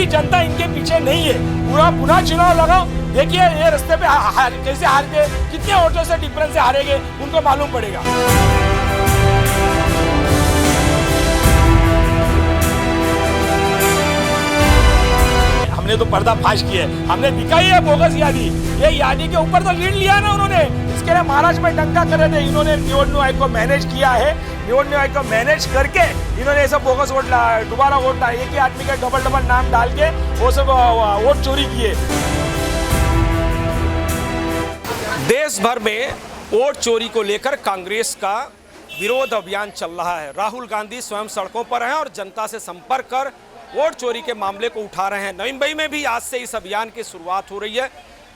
असली जनता इनके पीछे नहीं है। पूरा पुनः चुनाव लगाओ, देखिए ये रास्ते पे कैसे हार के कितने वोटों से डिफरेंस से हारेंगे उनको मालूम पड़ेगा। हमने तो पर्दाफाश किया है, हमने दिखाई है बोगस यादी। ये यादी के ऊपर तो लीड लिया ना उन्होंने, इसके लिए महाराष्ट्र में डंका कर रहे थे। इन्होंने निवडणूक आयोग को मैनेज किया है, निवडणूक आयोग को मैनेज करके इन्होंने ऐसा बोगस वोट दोबारा वोट एक ही आदमी के डबल नाम डाल के वो सब वोट चोरी किए। देश भर में वोट चोरी को लेकर कांग्रेस का विरोध अभियान चल रहा है। राहुल गांधी स्वयं सड़कों पर हैं और जनता से संपर्क कर वोट चोरी के मामले को उठा रहे हैं। नवी मुंबई में भी आज से इस अभियान की शुरुआत हो रही है।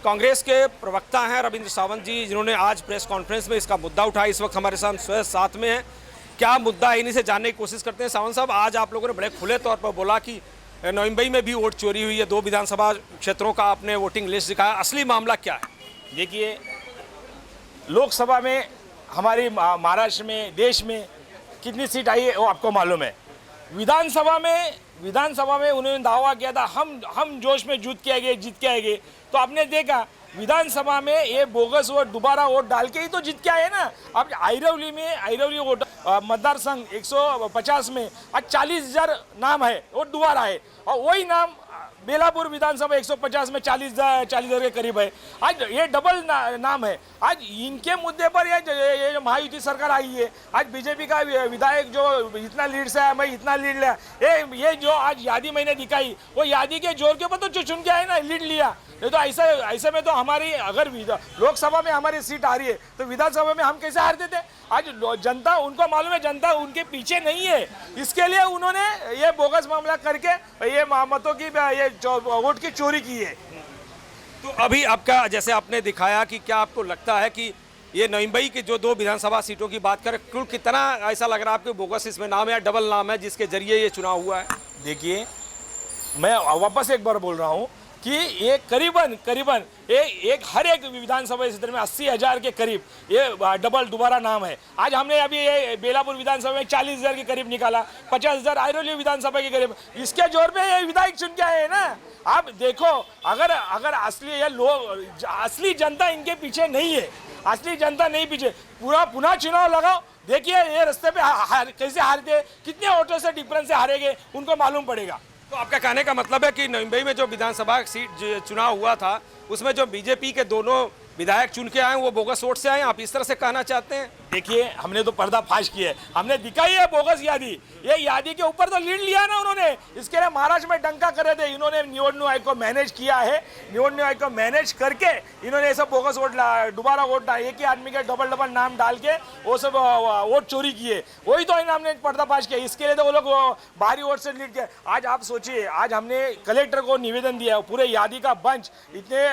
कांग्रेस के प्रवक्ता हैं रविंद्र सावंत जी, जिन्होंने आज प्रेस कॉन्फ्रेंस में इसका मुद्दा उठाया। इस वक्त हमारे साथ में है। क्या मुद्दा है, इन्हीं से जानने की कोशिश करते हैं। सावंत साहब, आज आप लोगों ने बड़े खुले तौर पर बोला कि नवी मुंबई में भी वोट चोरी हुई है, 2 विधानसभा क्षेत्रों का आपने वोटिंग लिस्ट दिखाया। असली मामला क्या है? देखिए, लोकसभा में हमारी महाराष्ट्र में देश में कितनी सीट आई है वो आपको मालूम है। विधानसभा में उन्होंने दावा किया था हम जोश में जीत के आएंगे। तो आपने देखा विधानसभा में ये बोगस वोट दोबारा वोट डाल के ही तो जीत के आए ना। अब आइरवली वोट मतदार संघ 150 में आज 40,000 नाम है, वोट दोबारा है। और वही नाम बेलापुर विधानसभा 150 में 40,000 के करीब है। आज ये डबल नाम है। आज इनके मुद्दे पर ये जो महायुति सरकार आई है, आज बीजेपी का विधायक जो इतना लीड से आया, मैं इतना लीड लिया, ये जो आज यादी मैंने दिखाई, वो यादी के जोर के ऊपर तो चुन के आए ना, लीड लिया। नहीं तो ऐसे में तो हमारी अगर लोकसभा में हमारी सीट आ रही है तो विधानसभा में हम कैसे हारते थे। आज जनता, उनको मालूम है जनता उनके पीछे नहीं है, इसके लिए उन्होंने ये बोगस मामला करके ये मतों की ये वोट की चोरी की है। तो अभी आपका, जैसे आपने दिखाया, कि क्या आपको लगता है कि ये नवी मुंबई की जो 2 विधानसभा सीटों की बात करें, कुल कितना ऐसा लग रहा है आपको बोगस इसमें नाम है, डबल नाम है, जिसके जरिए ये चुनाव हुआ है? देखिए, मैं वापस एक बार बोल रहा हूँ कि ये करीबन एक हर एक विधानसभा क्षेत्र में 80,000 के करीब ये डबल दोबारा नाम है। आज हमने अभी ये बेलापुर विधानसभा में 40,000 के करीब निकाला, 50,000 आइरोली विधानसभा के करीब। इसके जोर पे ये विधायक चुन के आए हैं ना। आप देखो, अगर असली जनता इनके पीछे नहीं है, असली जनता नहीं पीछे। पूरा पुनः चुनाव लगाओ, देखिए ये रास्ते पे कैसे हारते, कितने वोटों से डिफरेंस से हारेंगे उनको मालूम पड़ेगा। तो आपका कहने का मतलब है कि नवी मुंबई में जो विधानसभा सीट चुनाव हुआ था, उसमें जो बीजेपी के दोनों विधायक चुन के आए वो बोगस वोट से आए, आप इस तरह से कहना चाहते हैं? देखिए, हमने तो पर्दाफाश किया है, हमने दिखाई है बोगस यादी। ये यादी के ऊपर तो लीड लिया ना उन्होंने, इसके लिए महाराष्ट्र में डंका कर रहे थे। इन्होंने निवडणूक आयोग को मैनेज किया है, निवडणूक आयोग को मैनेज करके इन्होंने ऐसा बोगस वोट दोबारा वोट एक ही आदमी के डबल नाम डाल के वो सब वोट चोरी किए। वही तो हमने पर्दाफाश किया, इसके लिए तो वो लोग भारी वोट से लीड किया। आज आप सोचिए, आज हमने कलेक्टर को निवेदन दिया, पूरे यादी का बंच इतने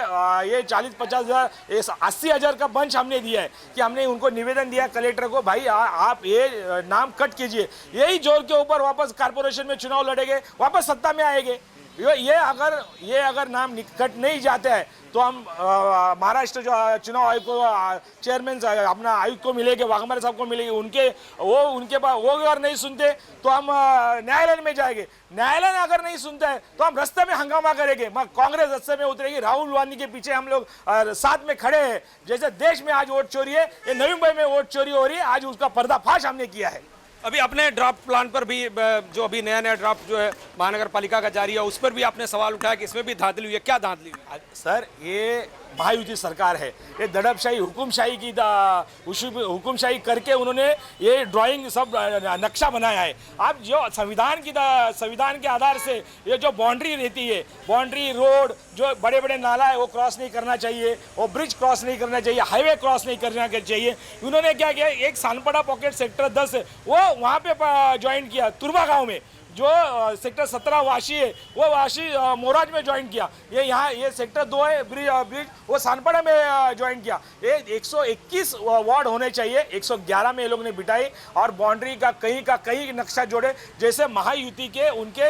ये 40-50,000 80,000 का बंच हमने दिया है कि हमने उनको निवेदन दिया कलेक्टर को, भाई आप ये नाम कट कीजिए। यही जोर के ऊपर वापस कारपोरेशन में चुनाव लड़ेंगे, वापस सत्ता में आएंगे। ये अगर नाम कट नहीं जाते हैं तो हम महाराष्ट्र जो चुनाव आयोग को चेयरमैन अपना आयुक्त को मिलेंगे, वाघमारे साहब को मिलेंगे, उनके पास वो अगर नहीं सुनते तो हम न्यायालय में जाएंगे। न्यायालय अगर नहीं सुनता है तो हम रास्ते में हंगामा करेंगे, कांग्रेस रास्ते में उतरेगी। राहुल गांधी के पीछे हम लोग साथ में खड़े हैं। जैसे देश में आज वोट चोरी है, ये नवी मुंबई में वोट चोरी हो रही है, आज उसका पर्दाफाश हमने किया है। अभी अपने ड्राफ्ट प्लान पर भी, जो अभी नया ड्राफ्ट जो है महानगर पालिका का जारी है, उस पर भी आपने सवाल उठाया कि इसमें भी धांधली हुई है। क्या धांधली हुई है? सर, ये महायुति सरकार है, ये दड़बशाही हुकुमशाही करके उन्होंने ये ड्राइंग सब नक्शा बनाया है। अब जो संविधान के आधार से ये जो बाउंड्री रहती है, बाउंड्री रोड जो बड़े बड़े नाला है वो क्रॉस नहीं करना चाहिए, वो ब्रिज क्रॉस नहीं करना चाहिए, हाईवे क्रॉस नहीं करना चाहिए। उन्होंने क्या किया, एक सानपड़ा पॉकेट सेक्टर 10 है वो वहाँ पे ज्वाइन किया, तुर्बा गाँव में। जो सेक्टर 17 वाशी है वो वाशी मोराज में ज्वाइन किया। ये सेक्टर 2 है ब्रिज वो सानपड़ा में ज्वाइन किया। ये 121 वार्ड होने चाहिए, 111 में ये लोग ने बिठाई और बाउंड्री का कहीं नक्शा जोड़े। जैसे महायुति के उनके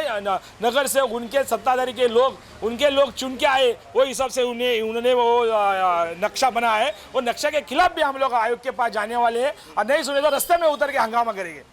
नगर से उनके सत्ताधारी के लोग चुन के आए, वो हिसाब से उन्होंने वो नक्शा बनाया है। वो नक्शा के खिलाफ भी हम लोग आयोग के पास जाने वाले हैं और नहीं सुने तो रास्ते में उतर के हंगामा करेंगे।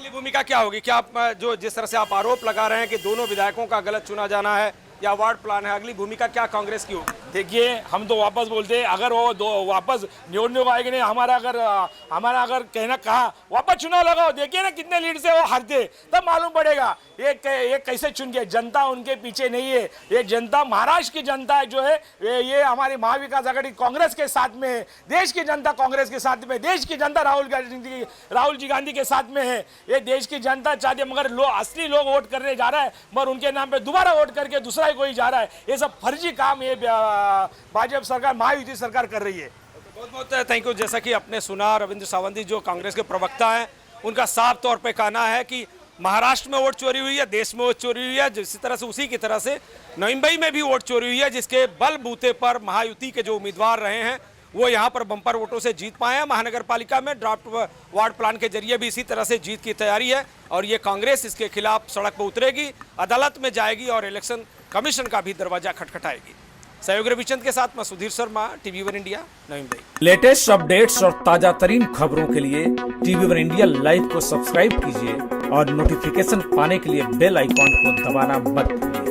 अगली भूमिका क्या होगी? क्या आप जो जिस तरह से आप आरोप लगा रहे हैं कि दोनों विधायकों का गलत चुना जाना है या वार्ड प्लान है, अगली भूमिका क्या कांग्रेस की होगी? देखिए, हम तो वापस बोलते हैं, अगर वो दो वापस निवडणूक आएगी नहीं, हमारा अगर कहना कहा वापस चुनाव लगाओ, देखिए ना कितने लीड से वो हारते, तब मालूम पड़ेगा ये कैसे चुन के। जनता उनके पीछे नहीं है, ये जनता महाराष्ट्र की जनता जो है ये हमारी महाविकास आघाड़ी कांग्रेस के साथ में है, देश की जनता कांग्रेस के साथ में, देश की जनता राहुल जी गांधी के साथ में है। ये देश की जनता चाहती है, मगर असली लोग वोट करने जा रहा है, मगर उनके नाम पे दोबारा वोट करके दूसरा ही कोई जा रहा है। ये सब फर्जी काम ये भाजपा सरकार, महायुति सरकार कर रही है। बहुत बहुत थैंक यू। जैसा कि आपने सुना, रविंद्र सावंत जो कांग्रेस के प्रवक्ता हैं, उनका साफ तौर पे कहना है कि महाराष्ट्र में वोट चोरी हुई है, देश में वोट चोरी हुई है, जिस तरह से उसी की तरह से मुंबई में भी वोट चोरी हुई है, जिसके बलबूते पर महायुति के जो उम्मीदवार रहे हैं वो यहाँ पर बम्पर वोटों से जीत पाए हैं। महानगर पालिका में ड्राफ्ट वार्ड प्लान के जरिए भी इसी तरह से जीत की तैयारी है और ये कांग्रेस इसके खिलाफ सड़क पर उतरेगी, अदालत में जाएगी और इलेक्शन कमीशन का भी दरवाजा खटखटाएगी। सहयोग रविचंद के साथ मैं सुधीर शर्मा, TV1 इंडिया, नई मुंबई। लेटेस्ट अपडेट्स और ताजा तरीन खबरों के लिए TV1 इंडिया लाइव को सब्सक्राइब कीजिए और नोटिफिकेशन पाने के लिए बेल आइकॉन को दबाना मत भूलिए।